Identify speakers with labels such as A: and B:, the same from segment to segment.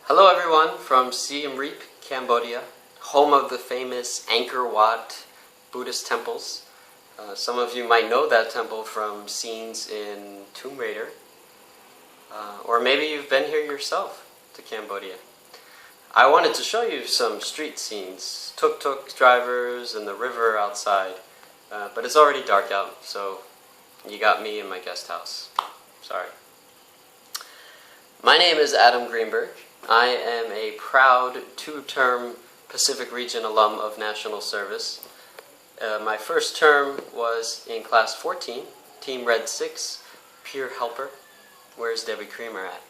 A: Hello everyone from Siem Reap, Cambodia, home of the famous Angkor Wat Buddhist temples. Some of you might know that temple from scenes in Tomb Raider, or maybe you've been here yourself to Cambodia. I wanted to show you some street scenes, tuk-tuk drivers and the river outside, but it's already dark out, so you got me in my guest house. Sorry. My name is Adam Greenberg. I am a proud two-term Pacific Region alum of National Service. My first term was in Class 14, Team Red 6, Peer Helper. Where's Debbie Creamer at?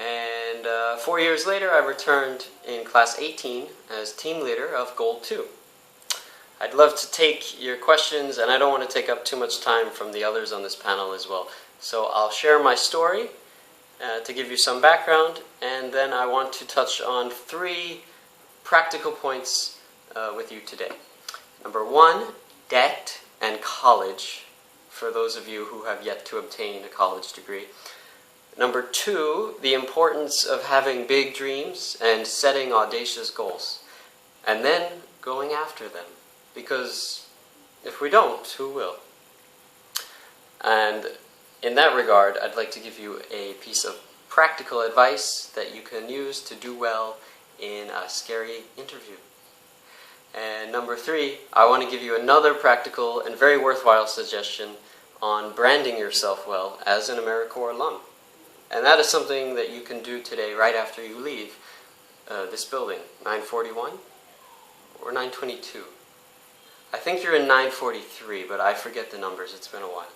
A: And 4 years later, I returned in Class 18 as Team Leader of Gold 2. I'd love to take your questions, and I don't want to take up too much time from the others on this panel as well. So I'll share my story to give you some background, and then I want to touch on 3 practical points with you today. Number 1, debt and college, for those of you who have yet to obtain a college degree. Number 2, the importance of having big dreams and setting audacious goals, and then going after them, because if we don't, who will? And in that regard, I'd like to give you a piece of practical advice that you can use to do well in a scary interview. And number 3, I want to give you another practical and very worthwhile suggestion on branding yourself well as an AmeriCorps alum. And that is something that you can do today right after you leave this building, 941 or 922. I think you're in 943, but I forget the numbers, it's been a while.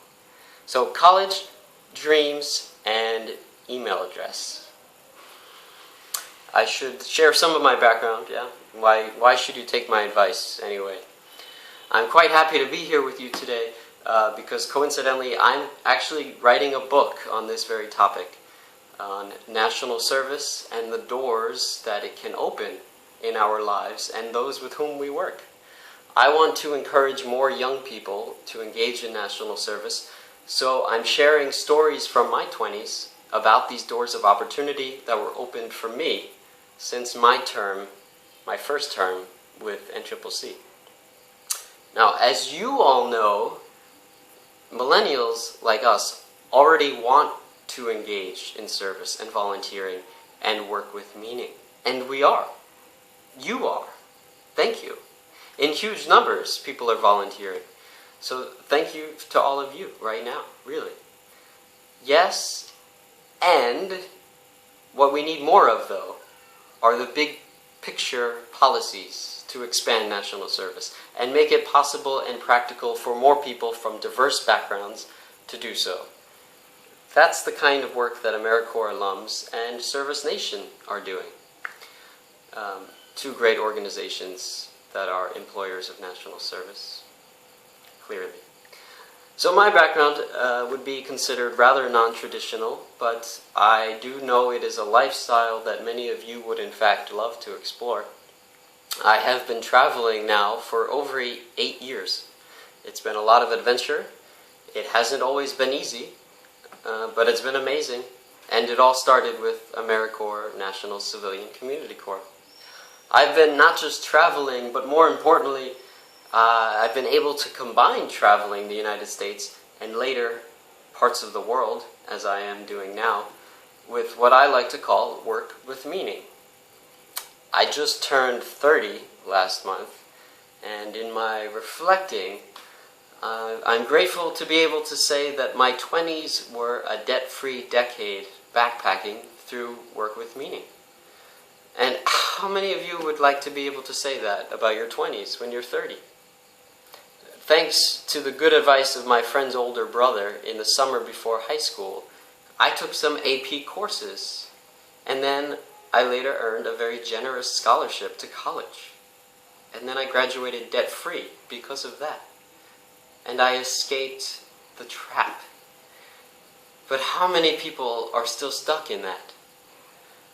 A: So college, dreams, and email address. I should share some of my background, yeah? Why should you take my advice anyway? I'm quite happy to be here with you today because coincidentally I'm actually writing a book on this very topic, on national service and the doors that it can open in our lives and those with whom we work. I want to encourage more young people to engage in national service. So I'm sharing stories from my 20s about these doors of opportunity that were opened for me since my first term with NCCC. Now, as you all know, millennials like us already want to engage in service and volunteering and work with meaning. And we are. You are. Thank you. In huge numbers, people are volunteering. So thank you to all of you right now, really. Yes, and what we need more of, though, are the big picture policies to expand national service and make it possible and practical for more people from diverse backgrounds to do so. That's the kind of work that AmeriCorps alums and Service Nation are doing. 2 great organizations that are employers of national service. Clearly. So my background would be considered rather non-traditional, but I do know it is a lifestyle that many of you would in fact love to explore. I have been traveling now for over 8 years. It's been a lot of adventure. It hasn't always been easy, but it's been amazing. And it all started with AmeriCorps National Civilian Community Corps. I've been not just traveling, but more importantly, I've been able to combine traveling the United States and later parts of the world, as I am doing now, with what I like to call work with meaning. I just turned 30 last month, and in my reflecting, I'm grateful to be able to say that my 20s were a debt-free decade backpacking through work with meaning. And how many of you would like to be able to say that about your 20s when you're 30? Thanks to the good advice of my friend's older brother in the summer before high school, I took some AP courses, and then I later earned a very generous scholarship to college. And then I graduated debt-free because of that. And I escaped the trap. But how many people are still stuck in that?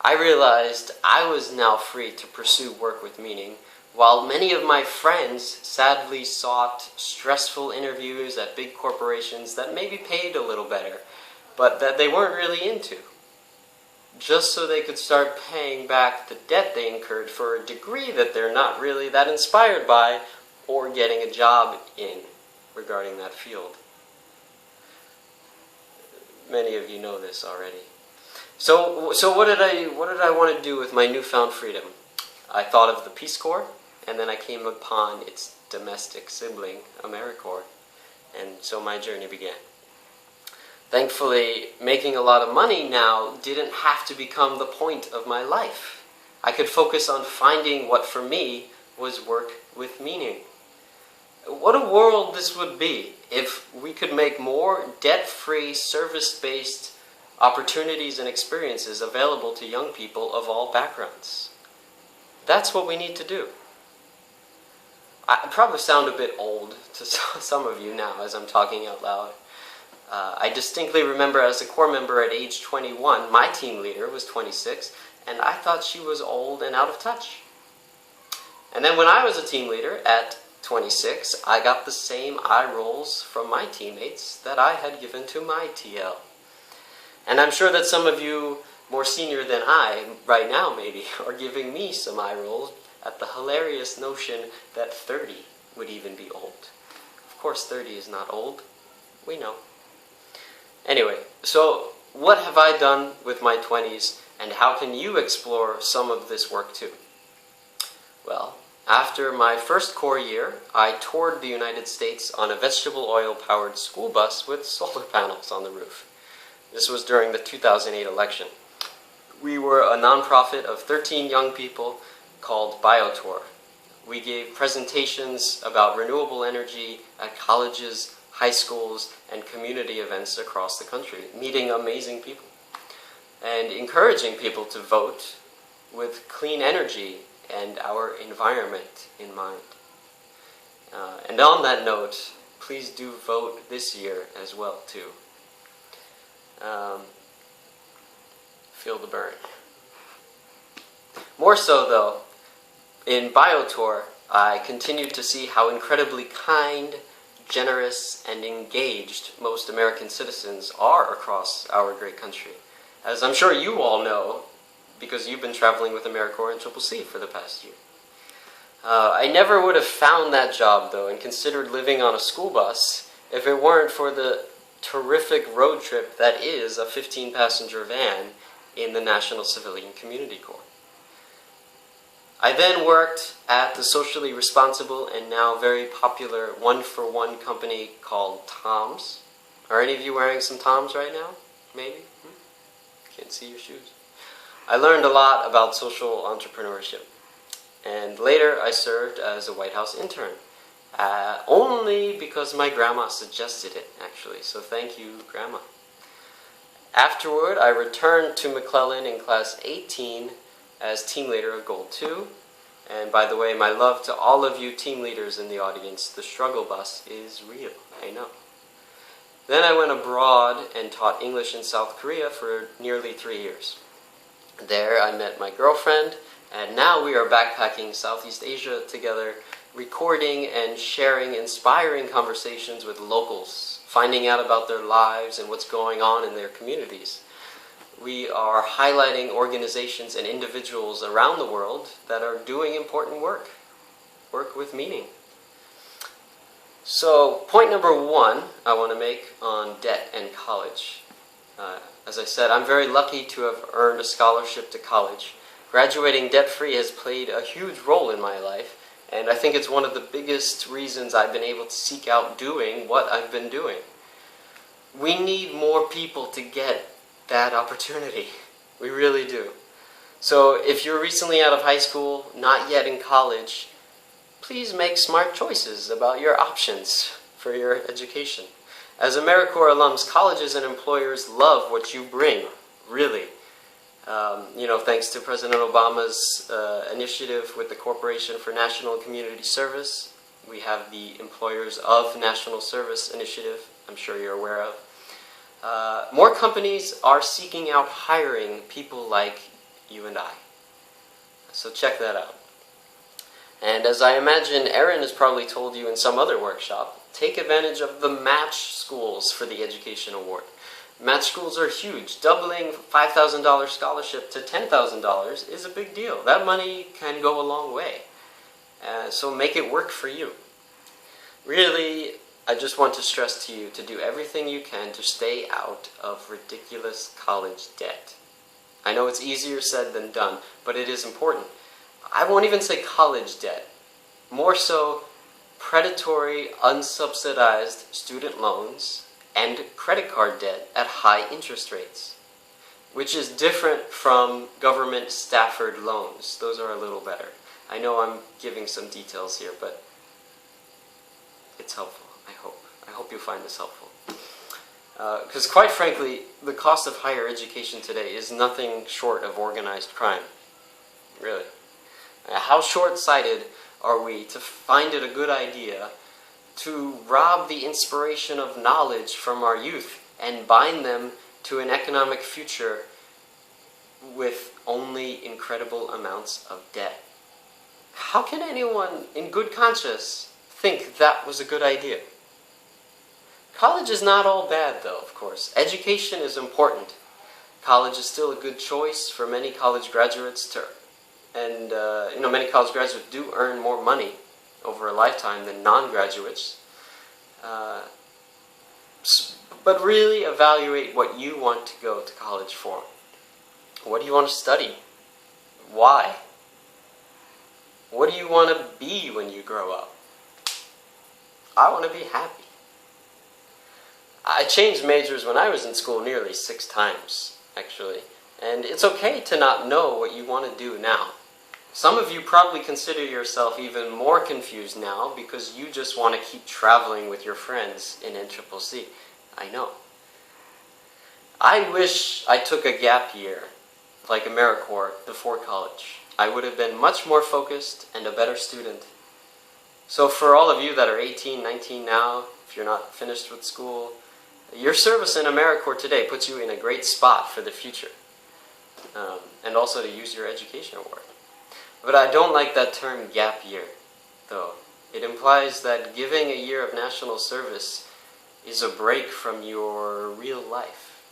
A: I realized I was now free to pursue work with meaning, while many of my friends sadly sought stressful interviews at big corporations that maybe paid a little better, but that they weren't really into. just so they could start paying back the debt they incurred for a degree that they're not really that inspired by or getting a job in regarding that field. Many of you know this already. So what did I want to do with my newfound freedom? I thought of the Peace Corps, and then I came upon its domestic sibling, AmeriCorps, and so my journey began. Thankfully, making a lot of money now didn't have to become the point of my life. I could focus on finding what for me was work with meaning. What a world this would be if we could make more debt-free, service-based opportunities and experiences available to young people of all backgrounds. That's what we need to do. I probably sound a bit old to some of you now as I'm talking out loud. I distinctly remember as a Corps member at age 21, my team leader was 26, and I thought she was old and out of touch. And then when I was a team leader at 26, I got the same eye rolls from my teammates that I had given to my TL. And I'm sure that some of you more senior than I, right now maybe, are giving me some eye rolls at the hilarious notion that 30 would even be old. Of course 30 is not old, we know. Anyway, so what have I done with my 20s, and how can you explore some of this work too? Well, after my first Corps year, I toured the United States on a vegetable oil-powered school bus with solar panels on the roof. This was during the 2008 election. We were a nonprofit of 13 young people called BioTour. We gave presentations about renewable energy at colleges, high schools, and community events across the country, meeting amazing people and encouraging people to vote with clean energy and our environment in mind. And on that note, please do vote this year as well too. Feel the burn. More so though, in BioTour, I continued to see how incredibly kind, generous, and engaged most American citizens are across our great country. As I'm sure you all know, because you've been traveling with AmeriCorps and CCC for the past year. I never would have found that job, though, and considered living on a school bus if it weren't for the terrific road trip that is a 15-passenger van in the National Civilian Community Corps. I then worked at the socially responsible and now very popular one-for-one company called Toms. Are any of you wearing some Toms right now? Maybe? Can't see your shoes. I learned a lot about social entrepreneurship. And later I served as a White House intern. Only because my grandma suggested it, actually. So thank you, Grandma. Afterward, I returned to McClellan in Class 18 as team leader of Gold 2. And by the way, my love to all of you team leaders in the audience, the struggle bus is real, I know. Then I went abroad and taught English in South Korea for nearly 3 years. There I met my girlfriend, and now we are backpacking Southeast Asia together, recording and sharing inspiring conversations with locals, finding out about their lives and what's going on in their communities. We are highlighting organizations and individuals around the world that are doing important work with meaning. So, point number 1 I want to make on debt and college. As I said, I'm very lucky to have earned a scholarship to college. Graduating debt-free has played a huge role in my life, and I think it's one of the biggest reasons I've been able to seek out doing what I've been doing. We need more people to get that opportunity. We really do. So if you're recently out of high school, not yet in college, please make smart choices about your options for your education. As AmeriCorps alums, colleges and employers love what you bring, really. Thanks to President Obama's initiative with the Corporation for National and Community Service, we have the Employers of National Service initiative, I'm sure you're aware of. More companies are seeking out hiring people like you and I. So check that out. And as I imagine Erin has probably told you in some other workshop, take advantage of the match schools for the Education Award. Match schools are huge. Doubling $5,000 scholarship to $10,000 is a big deal. That money can go a long way. So make it work for you. Really, I just want to stress to you to do everything you can to stay out of ridiculous college debt. I know it's easier said than done, but it is important. I won't even say college debt. More so, predatory, unsubsidized student loans and credit card debt at high interest rates, which is different from government Stafford loans. Those are a little better. I know I'm giving some details here, but it's helpful, I hope. I hope you find this helpful. Because quite frankly, the cost of higher education today is nothing short of organized crime. Really. How short-sighted are we to find it a good idea to rob the inspiration of knowledge from our youth and bind them to an economic future with only incredible amounts of debt? How can anyone in good conscience think that was a good idea? College is not all bad, though, of course. Education is important. College is still a good choice for many college graduates and many college graduates do earn more money over a lifetime than non-graduates. But really evaluate what you want to go to college for. What do you want to study? Why? What do you want to be when you grow up? I want to be happy. I changed majors when I was in school nearly 6 times, actually. And it's okay to not know what you want to do now. Some of you probably consider yourself even more confused now because you just want to keep traveling with your friends in NCCC. I know. I wish I took a gap year, like AmeriCorps, before college. I would have been much more focused and a better student. So for all of you that are 18, 19 now, if you're not finished with school, your service in AmeriCorps today puts you in a great spot for the future. And also to use your education award. But I don't like that term gap year, though. It implies that giving a year of national service is a break from your real life.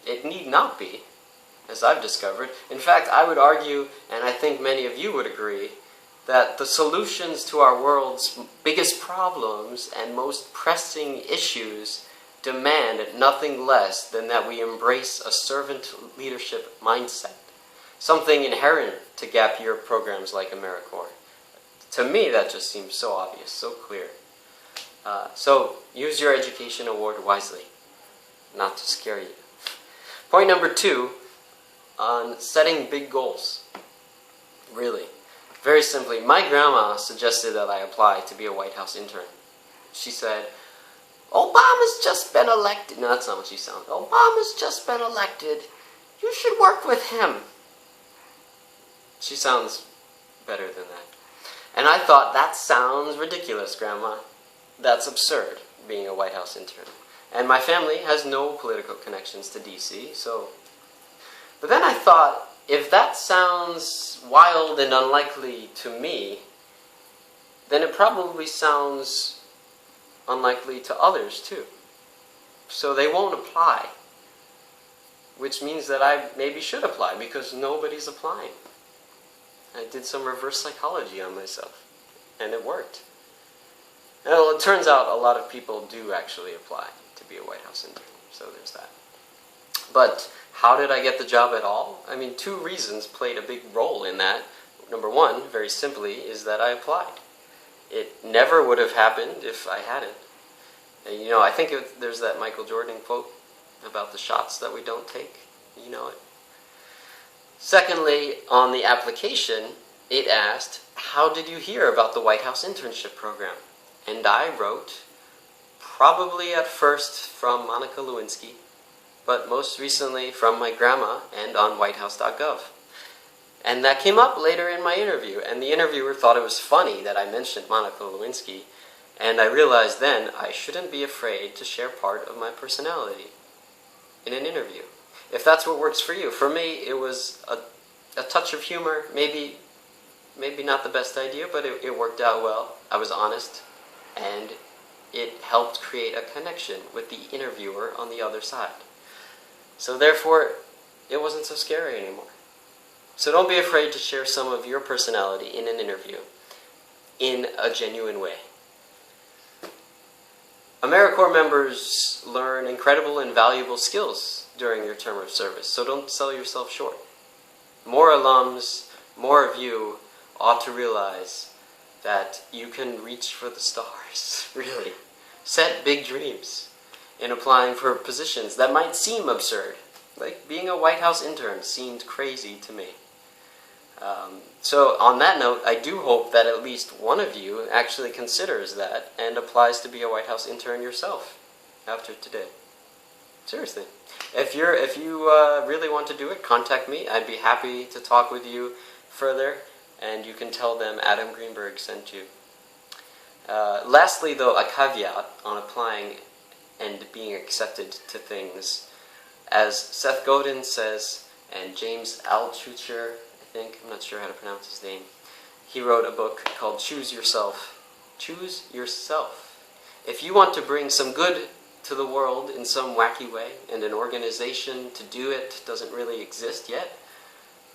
A: It need not be, as I've discovered. In fact, I would argue, and I think many of you would agree, that the solutions to our world's biggest problems and most pressing issues demand nothing less than that we embrace a servant leadership mindset, something inherent to gap year programs like AmeriCorps. To me, that just seems so obvious, so clear. So use your education award wisely, not to scare you. Point number 2, on setting big goals. Really. Very simply, my grandma suggested that I apply to be a White House intern. She said, Obama's just been elected. No, that's not what she sounded. Obama's just been elected. You should work with him. She sounds better than that. And I thought, that sounds ridiculous, Grandma. That's absurd, being a White House intern. And my family has no political connections to D.C., so... But then I thought, if that sounds wild and unlikely to me, then it probably sounds unlikely to others too. So they won't apply. Which means that I maybe should apply because nobody's applying. I did some reverse psychology on myself, and it worked. Well, it turns out a lot of people do actually apply to be a White House intern, so there's that. But how did I get the job at all? I mean, 2 reasons played a big role in that. Number 1, very simply, is that I applied. It never would have happened if I hadn't. And, I think there's that Michael Jordan quote about the shots that we don't take. You know it. Secondly, on the application, it asked, how did you hear about the White House internship program? And I wrote, probably at first from Monica Lewinsky, but most recently from my grandma and on whitehouse.gov. And that came up later in my interview, and the interviewer thought it was funny that I mentioned Monica Lewinsky, and I realized then I shouldn't be afraid to share part of my personality in an interview. If that's what works for you. For me, it was a touch of humor, maybe not the best idea, but it worked out well. I was honest, and it helped create a connection with the interviewer on the other side. So therefore, it wasn't so scary anymore. So don't be afraid to share some of your personality in an interview in a genuine way. AmeriCorps members learn incredible and valuable skills during your term of service, so don't sell yourself short. More alums, more of you ought to realize that you can reach for the stars, really. Set big dreams in applying for positions that might seem absurd. Like being a White House intern seemed crazy to me. So on that note, I do hope that at least one of you actually considers that and applies to be a White House intern yourself after today. Seriously. If you really want to do it, contact me. I'd be happy to talk with you further, and you can tell them Adam Greenberg sent you. Lastly, though, a caveat on applying and being accepted to things. As Seth Godin says, and James Altucher, I'm not sure how to pronounce his name, he wrote a book called Choose Yourself. Choose yourself. If you want to bring some good to the world in some wacky way, and an organization to do it doesn't really exist yet,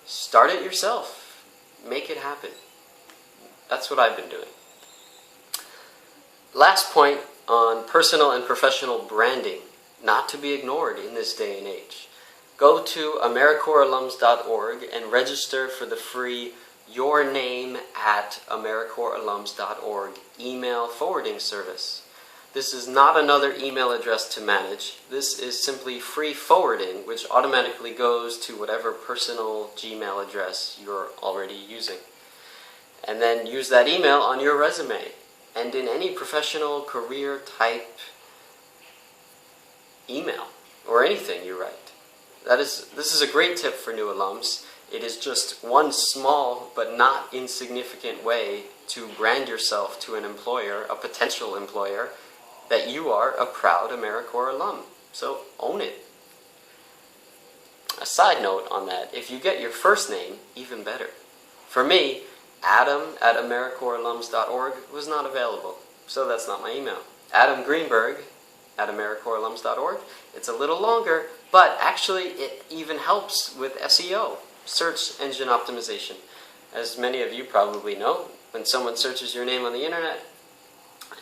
A: start it yourself. Make it happen. That's what I've been doing. Last point on personal and professional branding, not to be ignored in this day and age. Go to AmeriCorpsAlums.org and register for the free Your Name at AmeriCorpsAlums.org email forwarding service. This is not another email address to manage. This is simply free forwarding, which automatically goes to whatever personal Gmail address you're already using. And then use that email on your resume and in any professional career type email or anything you write. This is a great tip for new alums. It is just one small but not insignificant way to brand yourself to an employer, a potential employer, that you are a proud AmeriCorps alum. So own it. A side note on that, if you get your first name, even better. For me, Adam at AmeriCorpsAlums.org was not available, so that's not my email. Adam Greenberg at AmeriCorpsAlums.org. It's a little longer, but actually it even helps with SEO, search engine optimization. As many of you probably know, when someone searches your name on the internet,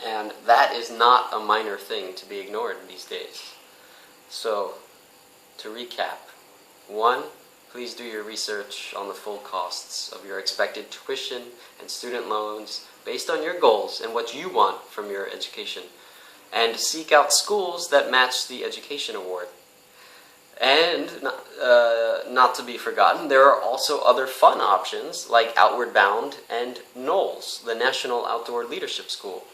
A: and that is not a minor thing to be ignored these days. So, to recap, 1, please do your research on the full costs of your expected tuition and student loans based on your goals and what you want from your education. And seek out schools that match the education award. And not to be forgotten, there are also other fun options like Outward Bound and NOLS, the National Outdoor Leadership School.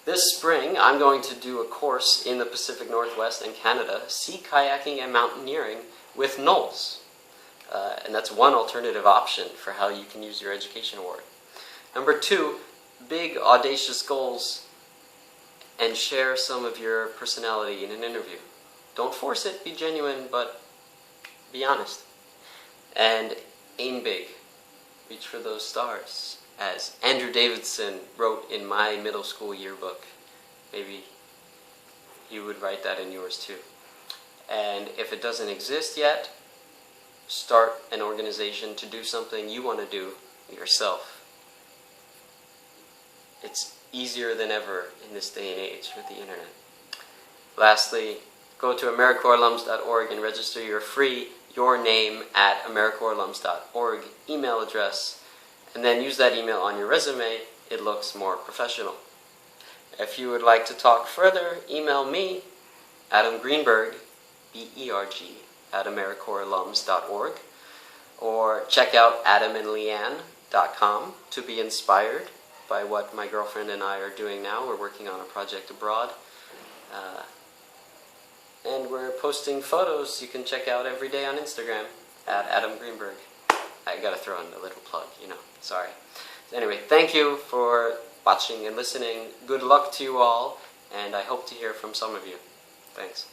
A: This spring, I'm going to do a course in the Pacific Northwest and Canada, sea kayaking and mountaineering with NOLS. And that's one alternative option for how you can use your education award. Number 2, big audacious goals and share some of your personality in an interview. Don't force it, be genuine, but be honest. And aim big. Reach for those stars. As Andrew Davidson wrote in my middle school yearbook. Maybe you would write that in yours too. And if it doesn't exist yet, start an organization to do something you want to do yourself. It's easier than ever in this day and age with the internet. Lastly, go to AmeriCorpsAlums.org and register your free Your Name at AmeriCorpsAlums.org email address, and then use that email on your resume. It looks more professional. If you would like to talk further, email me, Adam Greenberg, B-E-R-G, at AmeriCorpsAlums.org, or check out adamandleanne.com to be inspired by what my girlfriend and I are doing now. We're working on a project abroad. And we're posting photos you can check out every day on Instagram at Adam Greenberg. I gotta throw in a little plug, sorry. So anyway, thank you for watching and listening. Good luck to you all, and I hope to hear from some of you. Thanks.